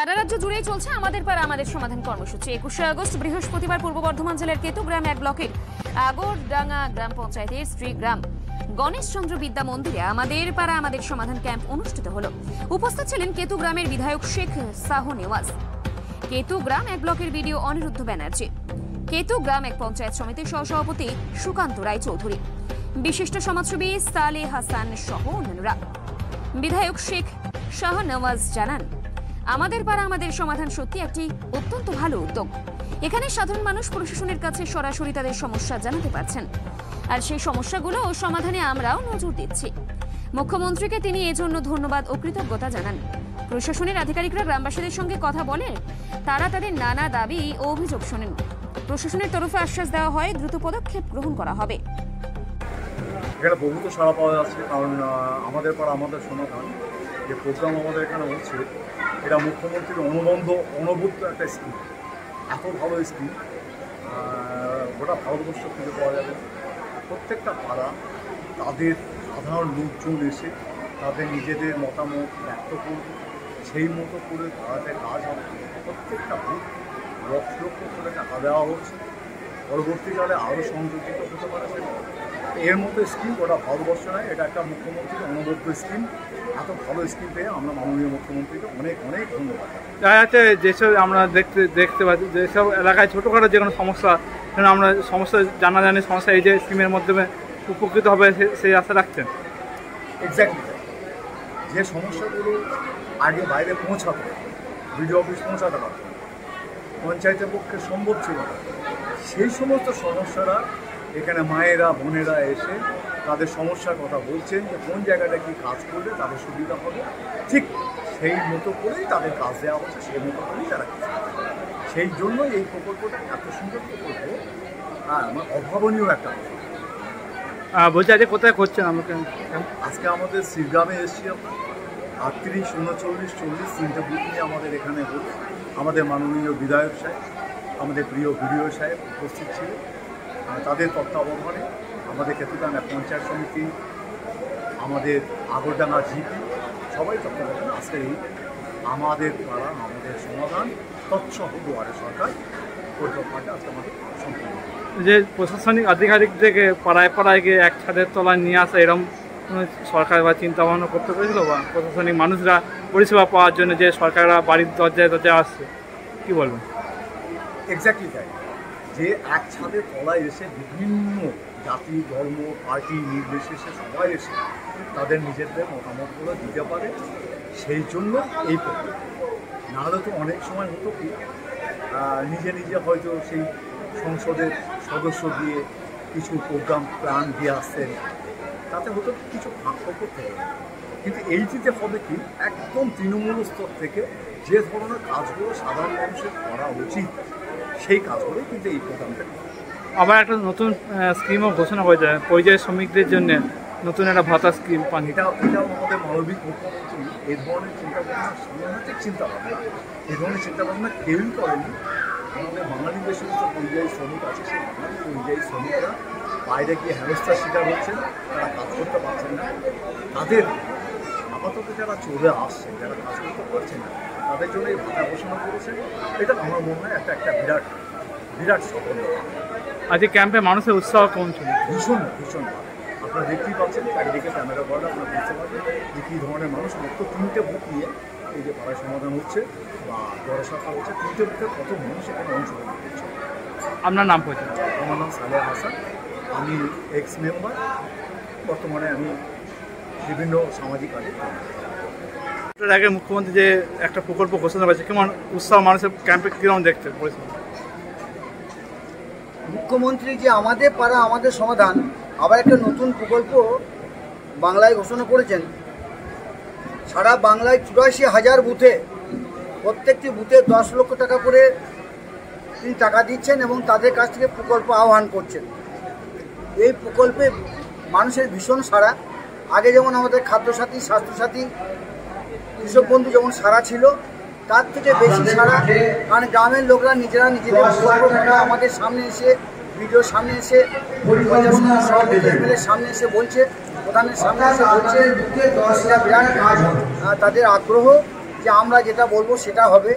সারা রাজ্য জুড়েই চলছে আমাদের পাড়া আমাদের সমাধান কর্মসূচি। 21শে আগস্ট বৃহস্পতিবার পূর্ব বর্ধমান জেলার কেতুগ্রাম 1 ব্লকের আগরডাঙ্গা গ্রাম পঞ্চায়েতের শ্রীগ্রাম গণেশচন্দ্র বিদ্যা মন্দিরে আমাদের পাড়া আমাদের সমাধান ক্যাম্প অনুষ্ঠিত হলো। উপস্থিত ছিলেন কেতুগ্রামের বিধায়ক শেখ সাহ নেওয়াজ, কেতুগ্রাম 1 ব্লকের বিডিও অনিরুদ্ধ ব্যানার্জি, কেতুগ্রাম 1 পঞ্চায়েত সমিতির সহসভাপতি সুকান্ত রায় চৌধুরী, বিশিষ্ট সমাজসেবী সালে হাসান সহ অন্যান্যরা। বিধায়ক শেখ শাহ নওয়াজ জানান, আমাদের পাড়া আমাদের সমাধান সত্যি একটি অত্যন্ত ভালো উদ্যোগ। এখানে সাধারণ মানুষ প্রশাসনের কাছে সরাসরি তাদের সমস্যা জানাতে পারছেন, আর সেই সমস্যাগুলো ও সমাধানে আমরাও নজর দিচ্ছি। মুখ্যমন্ত্রীকে তিনি এজন্য ধন্যবাদ ও কৃতজ্ঞতা জানান। প্রশাসনের আধিকারিকরা গ্রামবাসীদের সঙ্গে কথা বলে তারা তাদের নানা দাবি ও অভিযোগ শোনেন। প্রশাসনের তরফে আশ্বাস দেওয়া হয় দ্রুত পদক্ষেপ গ্রহণ করা হবে। এখানে বহুত সাড়া পাওয়া যাচ্ছে, কারণ আমাদের পাড়া আমাদের সমাধান যে প্রোগ্রাম আমাদের এখানে হচ্ছে, এটা মুখ্যমন্ত্রীর অনুভূত একটা স্কিম। এত ভালো স্কিম গোটা ভারতবর্ষ খুঁজে পাওয়া যাবে। প্রত্যেকটা পাড়া তাদের সাধারণ লোকজন এসে তাদের নিজেদের মতামত ব্যক্ত করবে, সেই মতো করে পাড়াতে কাজ হবে। প্রত্যেকটা বুথ লক্ষ লক্ষ করে টাকা দেওয়া হচ্ছে, পরবর্তীকালে আরও সংযোজিত হতে পারে। এর মতো স্কিম গোটা ভারতবর্ষ নয়, এটা একটা মুখ্যমন্ত্রীর অনবদ্য স্কিম। এত ভালো স্কিম পেয়ে আমরা মাননীয় মুখ্যমন্ত্রীকে অনেক অনেক ধন্যবাদ। দেখা যাচ্ছে যেসব আমরা দেখতে পাচ্ছি, যেসব এলাকায় ছোটোখাটো যে কোনো সমস্যা, আমরা সমস্যা জানাজানি সমস্যা এই যে স্কিমের মাধ্যমে উপকৃত হবে সেই আশা রাখছেন। এক্স্যাক্টলি, যে সমস্যাগুলো আগে বাইরে পৌঁছাতো, বিডিও অফিস পৌঁছাতে পারত, পঞ্চায়েতের পক্ষে সম্ভব ছিল না, সেই সমস্ত সমস্যারা এখানে মায়েরা বোনেরা এসে তাদের সমস্যার কথা বলছেন যে কোন জায়গাটা কি কাজ করলে তাদের সুবিধা হবে। ঠিক সেই মতো করেই তাদের কাজ দেওয়া হচ্ছে, সেই মতো করেই তারা কাজ করছে। সেই জন্য এই প্রকল্পটা এত সুন্দর প্রকল্প, আমার অভাবনীয় একটা প্রকল্প। বলছি আজকে কোথায় করছেন আমাকে? আজকে আমাদের শ্রীগ্রামে এসেছি আমরা, 38, 39, 40 তিনটে বুথ নিয়ে আমাদের এখানে হলো। আমাদের মাননীয় বিধায়ক সাহেব, আমাদের প্রিয় বিডিও সাহেব উপস্থিত ছিলেন। তাদের তত্ত্বাবধানে আমাদের কেতুগ্রাম 1 পঞ্চায়েত সমিতি, আমাদের আগরডাঙ্গা জিপি সবাই তত্ত্বাবধানে আজকে এই আমাদের পাড়া আমাদের সমাধান তৎসহ দুয়ারে সরকার পরিকল্পনাটা আজকে আমাদের সম্পূর্ণ। যে প্রশাসনিক আধিকারিকদেরকে পাড়ায় পাড়ায় গিয়ে এক ছাদের তলায় নিয়ে আসা, এরকম সরকার বা চিন্তা ভাবনা করতে পেরেছিল, বা প্রশাসনিক মানুষরা পরিষেবা পাওয়ার জন্য যে সরকাররা বাড়ির দরজায় দরজায় আসছে, কী বলবেন? এক্স্যাক্টলি তাই, যে এক ছাদের তলায় এসে বিভিন্ন জাতি ধর্ম পার্টি নির্বিশেষে সবাই এসে তাদের নিজেদের মতামতগুলো দিতে পারে, সেই জন্য এই প্রকল্প। নাহলে তো অনেক সময় হতো কি নিজে নিজে হয়তো সেই সংসদের সদস্য দিয়ে কিছু প্রোগ্রাম প্ল্যান দিয়ে আসতেন, তাতে হয়তো কিছু ফাঁক থেকে। কিন্তু এইটিতে হবে কি একদম তৃণমূল স্তর থেকে যে ধরনের কাজগুলো সাধারণ মানুষের করা উচিত, সেই কাজগুলোই কিন্তু এই প্রোগ্রামটা। আবার একটা নতুন স্কিমও ঘোষণা করেছে পরিযায়ী শ্রমিকদের জন্য, নতুন একটা ভাতা স্কিম পান। এটাও আমাদের মানবিক মুখ্যমন্ত্রী এই ধরনের চিন্তাভাবনা, সাংঘাতিক চিন্তাভাবনা, এই ধরনের চিন্তাভাবনা কেউই করেনি। আমাদের বাঙালি যে সমস্ত পরিযায়ী শ্রমিক আছে, সেই বাঙালি পরিযায়ী শ্রমিকরা বাইরে গিয়ে হেনস্থার শিকার হচ্ছেন, তারা কাজ করতে পারছেন না। তাদের আপাতত যারা চলে আসছে, যারা কাজ করতে পারছে না, তাদের জন্য এই ভাতা ঘোষণা করেছে। এটা আমার মনে হয় একটা বিরাট বিরাট সফলতা। আজকে ক্যাম্পে মানুষের উৎসাহ কম ছিল, ভীষণ ভীষণ ভালো। আপনারা দেখতেই পাচ্ছেন, চারিদিকে ক্যামেরা করা, আপনারা বুঝতে পারবেন যে কী ধরনের মানুষ। মাত্র 3টে বুথ নিয়ে এই যে পাড়ায় সমাধান হচ্ছে বা দুয়ারে সরকার হচ্ছে, 3টে বুথে কত মানুষ এখানে অংশগ্রহণ করছে। আপনার নাম পরিচয়? আমার নাম সালে হাসান, আমি এক্স মেম্বার, বর্তমানে আমি বিভিন্ন সামাজিক কাজে। এর আগে মুখ্যমন্ত্রী যে একটা প্রকল্প ঘোষণা করেছে, কেমন উৎসাহ মানুষের ক্যাম্পে কীরকম দেখতে পরিস্থিতি? মুখ্যমন্ত্রী যে আমাদের পাড়া আমাদের সমাধান আবার একটা নতুন প্রকল্প বাংলায় ঘোষণা করেছেন। সারা বাংলায় 84,000 বুথে, প্রত্যেকটি বুথে 10 লক্ষ টাকা করে তিনি টাকা দিচ্ছেন এবং তাদের কাছ থেকে প্রকল্প আহ্বান করছেন। এই প্রকল্পে মানুষের ভীষণ সাড়া। আগে যেমন আমাদের খাদ্যসাথী, স্বাস্থ্যসাথী, কৃষক বন্ধু যেমন সাড়া ছিল, তার থেকে বেশি সাড়া। কারণ গ্রামের লোকরা নিজেরা নিজেদের প্রকল্পটা আমাদের সামনে এসে, ভিডিওর সামনে এসে, সভাপতির সামনে এসে বলছে, প্রধানের সামনে এসে বলছে, বিরাট তাদের আগ্রহ যে আমরা যেটা বলবো সেটা হবে।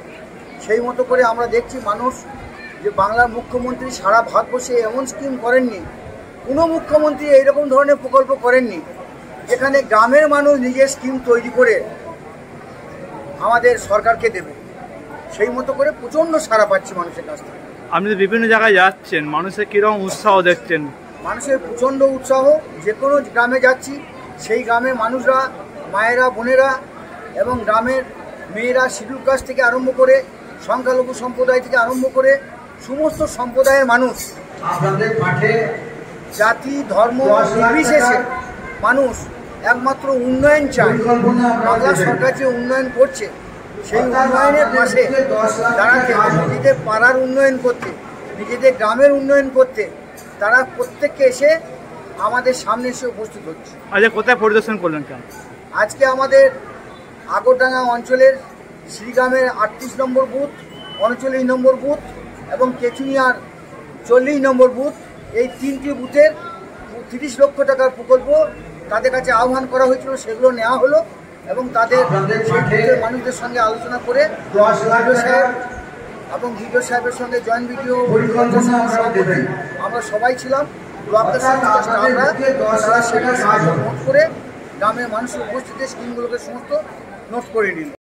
সেই মতো করে আমরা দেখছি মানুষ যে বাংলার মুখ্যমন্ত্রী সারা ভারতবর্ষে এমন স্কিম করেননি, কোনো মুখ্যমন্ত্রী এইরকম ধরনের প্রকল্প করেননি যেখানে গ্রামের মানুষ নিজের স্কিম তৈরি করে আমাদের সরকারকে দেবে। সেই মতো করে প্রচণ্ড সাড়া পাচ্ছি মানুষের কাছ থেকে। আপনি তো বিভিন্ন জায়গায় যাচ্ছেন, মানুষের কীরকম উৎসাহ দেখছেন? মানুষের প্রচণ্ড উৎসাহ। যে কোনো গ্রামে যাচ্ছি, সেই গ্রামের মানুষরা, মায়েরা, বোনেরা এবং গ্রামের মেয়েরা, শিডিউল কাস্ট থেকে আরম্ভ করে সংখ্যালঘু সম্প্রদায় থেকে আরম্ভ করে সমস্ত সম্প্রদায়ের মানুষ, আপনাদের মাঠে জাতি ধর্ম নির্বিশেষে মানুষ একমাত্র উন্নয়ন চায়। বাংলা সরকার যে উন্নয়ন করছে সেই উন্নয়নের পাশে দাঁড়াতে, নিজেদের পাড়ার উন্নয়ন করতে, নিজেদের গ্রামের উন্নয়ন করতে তারা প্রত্যেককে এসে আমাদের সামনে এসে উপস্থিত হচ্ছে। আচ্ছা, কোথায় পরিদর্শন করলেন কেন? আজকে আমাদের আগরডাঙ্গা অঞ্চলের শ্রীগ্রামের 38 নম্বর বুথ, 39 নম্বর বুথ এবং কেচুনিয়ার 40 নম্বর বুথ, এই 3টি বুথের 30 লক্ষ টাকার প্রকল্প তাদের কাছে আহ্বান করা হয়েছিল, সেগুলো নেওয়া হলো এবং তাদের মানুষদের সঙ্গে আলোচনা করে ভিডিও সাহেবের সঙ্গে জয়েন্ট ভিডিও আমরা সবাই ছিলাম। ব্লকের সমস্ত স্টাফরা তারা সেখানে নোট করে গ্রামের মানুষের উপস্থিতি স্কিমগুলোকে সমস্ত নোট করে নিল।